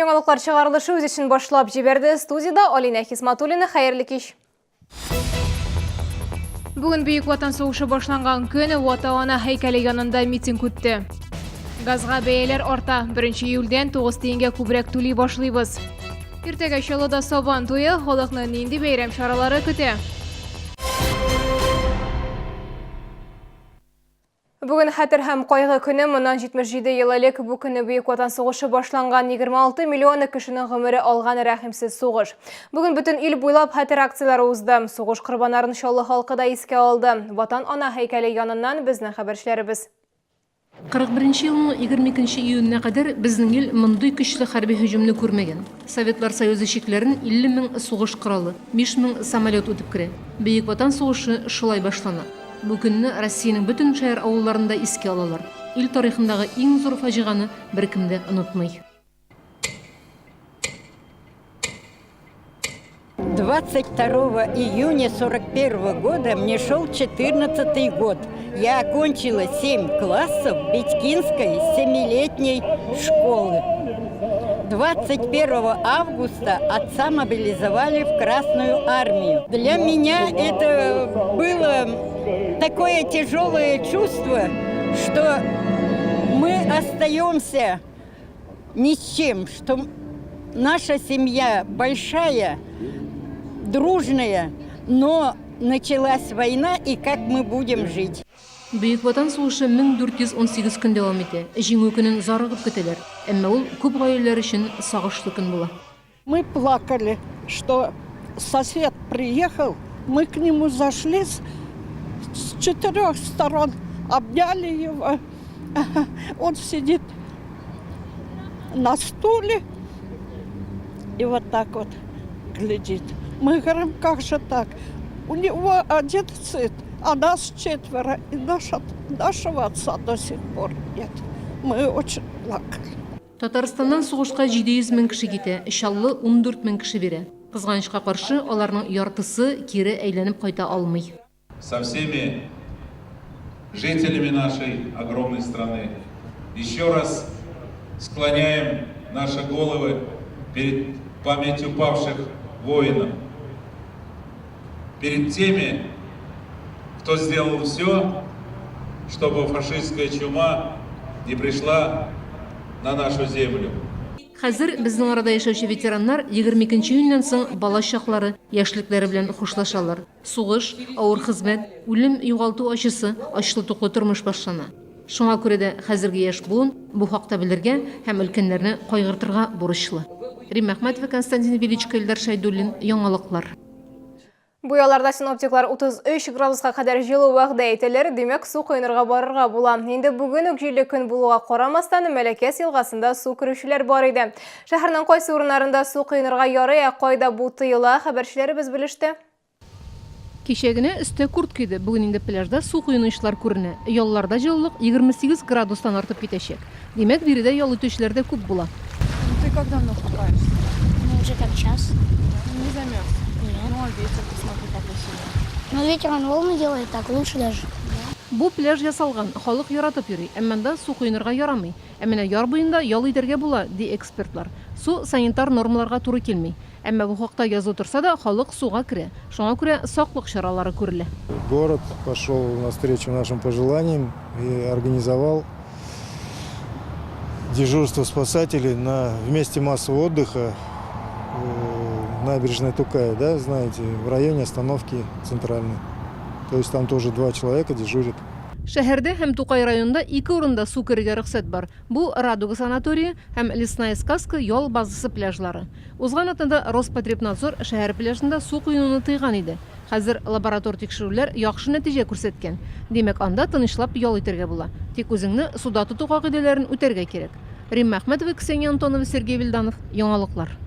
Яңалыклар чыгарылышы үз ишин башлап жиберди. Студияда Алина Хисматуллина, хайырлы кич. Бүгін Бүйүк Ватан соғышы башланган күн Ата-ана һәйкәле янында митинг үтте. Газга бәяләр арта. 1 июльдән 9 тиенгә күбрәк түли башлыйбыз. Иртәгә Чаллыда Сабан туе, халыкны нинди бәйрәм чаралары көтә? Бүгін хәтер һәм кайгы көне, моннан 77 ел элек бу көнне Бөек Ватан сугышы башланган 26 миллион кешенең гомере алган рәхимсез сугыш. Бүгін бүтән ил буйлап хәтер акциялары узды. Сугыш корбаннарын Чаллы халкы да искә алды. Ватан-ана һәйкәле яныннан безнең хәбәрчеләребез. 41 елның 22 июненә кадәр безнең ил мондый көчле хәрби һөҗүмне күрмәгән. Советлар Союзы чикләрен 50 мең сугыш коралы, 5 мең самолет үтеп керә. Бөек Ватан сугышы шулай башлана. Бу көнне Россиянең бөтен шәһәр авылларында искә алалар. Ил тарихындагы иң зур фаҗиганы беркем дә онытмый. 22 июня 41 года мне шел 14-й год. Я окончила 7 классов Битькинской 7-летней школы. 21 августа отца мобилизовали в Красную армию. Для меня это было такое тяжелое чувство, что мы остаемся ни с чем, что наша семья большая, дружная, но началась война, и как мы будем жить. Бөек Ватан сугышы 1418 көн дәвам итә. Җиңү көнен зарыгып көтәләр. Әмма ул күп гаиләләр өчен сагышлы көн була. Мы плакали, что сосед приехал, мы к нему зашли с 4 сторон, обняли его. Он сидит на стуле и вот так вот глядит. Мы говорим, как же так? У него 1 сын, а нас 4, и нашего отца до сих пор нет. Мы очень плакали. Татарстаннан сугышка 700 мең кеше китә, Чаллы 14 мең кеше бирә. Кызганычка каршы, аларның яртысы кире әйләнеп кайта алмый. Со всеми жителями нашей огромной страны еще раз склоняем наши головы перед памятью павших воинов, перед теми, кто сделал все, чтобы фашистская чума не пришла на нашу землю. Хәзер безнең арада яшәүче ветераннар 22 июньнән соң бала чаклары, яшьлекләре белән хушлашалар. Сугыш, авыр хезмәт, үлем, югалту ачысы, ачлы-туклы тормыш башлана. Шуңа күрә дә хәзерге яшь буын бу хакта белергә һәм өлкәннәрне кайгыртырга бурычлы. Рим Әхмәтова, Константин Величко, Илдар Шайдуллин, Яңалыклар. Буяларда синоптиклар 33 градуска кадәр җылы вәгъдә итәләр, демәк су койнырга барырга була. Инде бүген үк җилле көн булуга карамастан Мәләкәс елгасында су керүчеләр бар иде. Шәһәрнең кайсы урыннарында су койнырга ярый, кайда бу тыела, хәбәрчеләребез белеште. Кичәгенә өстә куртка иде, бүген инде пляжда су куйынышлар күренә. Ялларда җылылык 28 градустан артып китәчәк. Демәк, биредә ял итүчеләр дә күп була. Ты как давно купаешься? Ну, уже как час. Не замерз? Нет. Ну, а ветер, посмотри, какой сильный. Но ветер он волны делает, так лучше даже. Бу пляж ясалган, халык яратып йөри, әмма да су куйнырга ярамый. Ә менә яр буенда ял итәргә була, ди экспертлар. Су санитар нормаларга туры килми. Әмма бу хакта язу торса да, халык суга керә. Шуңа күрә саклык чаралары күрелә. Город пошел навстречу нашим пожеланиям и организовал дежурство спасателей в месте массового отдыха набережная Тукая, да, знаете, в районе остановки центральной. То есть там тоже 2 человека дежурят. Шәһәрдә һәм Тукай районында 2 урында су керергә рөхсәт бар. Бу Радуга санатории һәм Лесная сказка ял базасы пляжлары. Узган атнада Роспотребнадзор шәһәр пляжында су куюны тыйган иде. Хәзер лаборатор тикшерүләр яхшы нәтиҗә күрсәткән. Демәк, анда тынычлап ял итәргә була. Тик үзеңне суда тоту кагыйдәләрен үтәргә кирәк. Рим Әхмәтова, Ксения Антонова, Сергей Вильданов, Яңалыклар.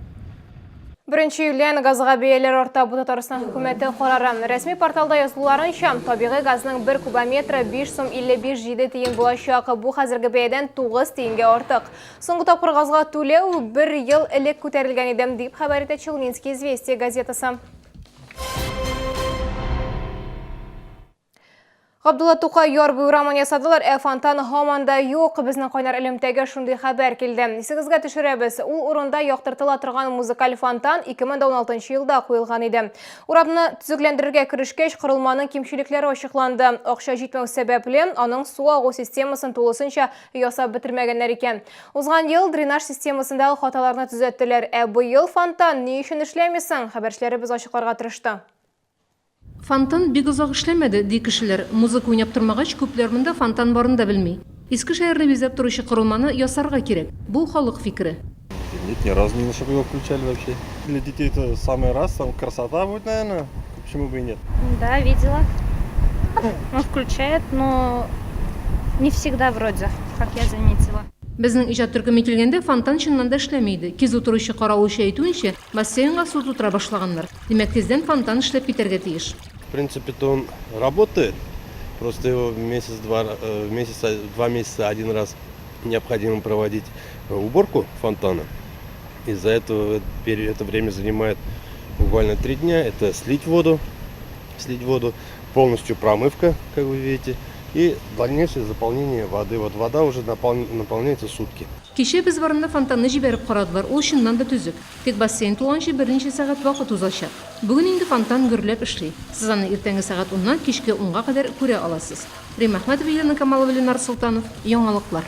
1 июльдән газга бәяләр арта. Бу Татарстан хөкүмәте карары. Рәсми порталда язылуларынча, табигый газның 1 кубометры 5 сум 55 тиен булачак. Бу хәзерге бәядән 9 тиенгә артык. Соңгы тапкыр газга түләү 1 ел элек күтәрелгән иде, дип хәбәр итә Челнинский известия газетасы. Абдулла Тукай яр буйраман ясадылар, фонтан һаманда юк. Безнең кайнар элемтәгә шундый хәбәр килде. Исегезгә төшерәбез. Ул урында яктыртыла торган музыкаль фонтан 2016 елда куелган иде. Урабны төзекләндерергә керешкәч, корылманың кимчелекләре ачыкланды. Акча җитмәү сәбәпле аның су агу системасын тулысынча ясап бетермәгәннәр икән. Узган ел дренаж системасындагы хаталарны төзәттеләр. Быел фонтан ни өчен эшләмисең? Хәбәрчеләребез ачыкларга тырышты. Фонтан бик озак эшләмәде, ди кешеләр. Музыка уйнап тормагач, күпләр монда фонтан барын да белми. Иске шәһәрне бизәп торучы корылманы ясарга кирәк. Бу халык фикере. Нет, ни разу не чтобы его включали вообще. Для детей это самый раз, там красота будет, наверное. Почему бы и нет? Да, видела. Он включает, но не всегда вроде, как я заметила. Безнең иҗат төркеме килгәндә фонтан чыннан да эшләмәйде. Кизү торучы каравылчы әйтүенчә, бассейнга су тутыра башлаганнар. Димәк, тиздән фонтан эшләп китәргә тиеш. В принципе-то он работает. Просто его два месяца один раз необходимо проводить уборку фонтана. Из-за этого это время занимает буквально 3 дня. Это слить воду, полностью промывка, как вы видите, и дальнейшее заполнение воды. Вот вода уже наполняется сутки. Кичә без барында фонтанны җибәреп карадылар. Ул чыннан да төзек. Тик бассейн тулганчы берничә сәгать вакыт узачак. Бүген инде фонтан гөрләп эшли. Сез аны иртәнге сәгать 10-нан кичке 10-га кадәр күрә аласыз. Рим Әхмәтов, Елена Камалова, Ленар Султанов. Яңалыклар.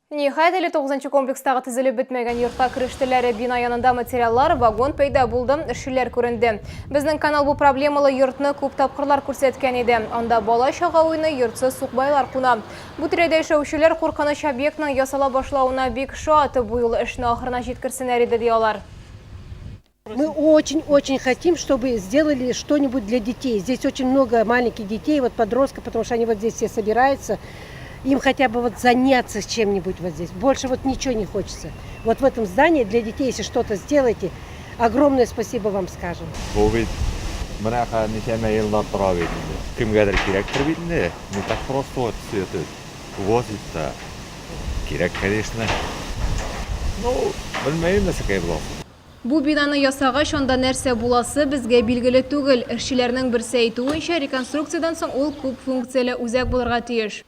Ниһаять, 9-нчы комплекстагы төзелеп бетмәгән йортка керештеләре бина янында материаллар, вагон пәйда булды, эшчеләр күренде. Безнең канал бу проблемалы йортны күп тапкырлар күрсәткән иде. Анда бала чага уйны, йортсыз сукбайлар куна. Бу тирәдә яшәүчеләр куркыныч объектның ясала башлауына бик шат, бу юлы эшне ахырына җиткерсеннәр иде диялар. Мы очень-очень хотим, чтобы сделали что-нибудь для детей. Здесь очень много маленьких детей, вот подростков, потому что они вот здесь все собираются. Им хотя бы вот заняться чем-нибудь вот здесь. Больше вот ничего не хочется. Вот в этом здании для детей, если что-то сделаете, огромное спасибо вам скажем. Бу бинаны ясагач анда нәрсә буласы безгә билгеле түгел. Эшчеләрнең берсе әйтүенчә, реконструкциyaдан соң ул күп функцияле үзәк булырга тиеш.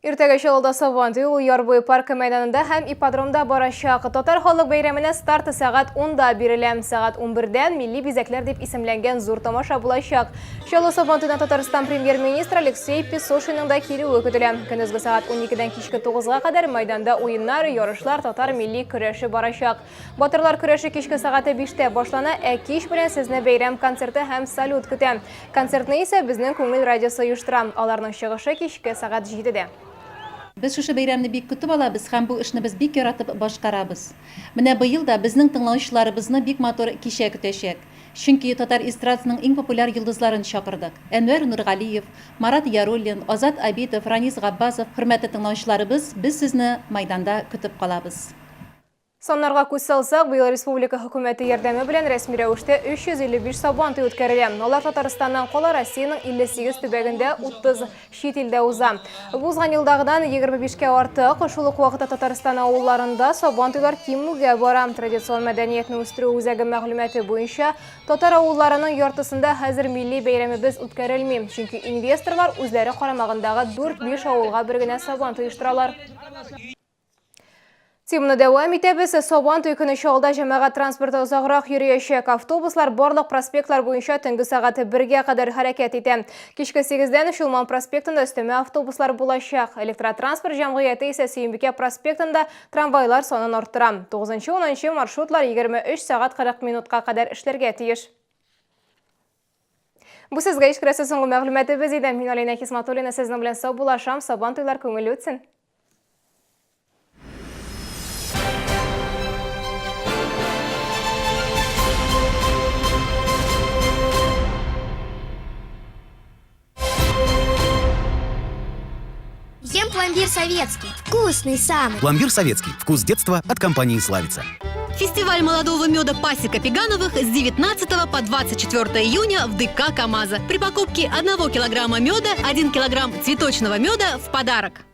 Иртәгә Чаллыда Сабантуй ул Ярбуй паркы мәйданында һәм ипподромда барачак. Татар халык бәйрәменә старты сәгать 10-да бирелә. Сәгать 11-дән милли бизәкләр дип исемләнгән зур тамаша булачак. Чаллы Сабантуйдан Татарстан премьер-министры Алексей Песошинның да килүе көтелә. Көндезге сәгать 12-дән кичке 9-га кадәр мәйданда уеннар, ярышлар, татар милли көрәше барачак. Батырлар көрәше кичке сәгать 5-тә башлана, кич белән сезне бәйрәм концерты һәм салют көтә. Концертны исә безнең күңел радиосы оештыра. Аларның чыгышы кичке сәгать 7-дә. Без шушы бәйрәмне бик көтеп алабыз һәм бу эшне без бик яратып башкарабыз. Менә быел да безнең тыңлаучыларыбызны бик матур кичә көтәчәк. Чөнки татар эстрадасының иң популяр йолдызларын чакырдык. Әнвәр Нургалиев, Марат Яруллин, Азат Абитов, Ранис Габбасов, хөрмәтле тыңлаучыларыбыз, без сезне мәйданда көтеп калабыз. Саннарга күз салсак, быел республика хөкүмәте ярдәме белән рәсми рәвештә 355 Сабантуй үткәрелә. Алар Татарстаннан кала Россиянең 58 төбәгендә 30 чит илдә уза. Бу узган елдагыдан 25-кә артык. Шул ук вакытта Татарстан авылларында Сабантуйлар кимүгә бара. Традицион мәдәниятне үстерү үзәге мәгълүматы буенча, татар авылларының яртысында хәзер милли бәйрәмебез үткәрелми. Чөнки инвесторлар үзләре карамагындагы 4-5 авылга бер генә Сабантуй оештыралар. Тимны дәвам итәбез. Сабантуй көне Чаллыда җәмәгать транспорты озаграк йөриячәк. Автобуслар барлык проспектлар буенча төнге сәгать 1-гә кадәр хәрәкәт итә. Кичке 8-дән Шулман проспектында өстәмә автобуслар булачак. Электротранспорт җәмгыяте исә Сөембикә проспектында трамвайлар санын арттыра. 9-10 маршрутлар 23 сәгать 40 минутка кадәр эшләргә тиеш. Бу сезгә ишкерәсе соңгы мәгълүматыбыз иде. Мин Алина Хисматуллина сезнең белән сау булашам. Сабантуйлар күңелле үтсен. Ем пломбир советский. Вкусный самый. Пломбир советский. Вкус детства от компании «Славица». Фестиваль молодого меда «Пасека Пегановых» с 19 по 24 июня в ДК «КамАЗа». При покупке 1 килограмма меда 1 килограмм цветочного меда в подарок.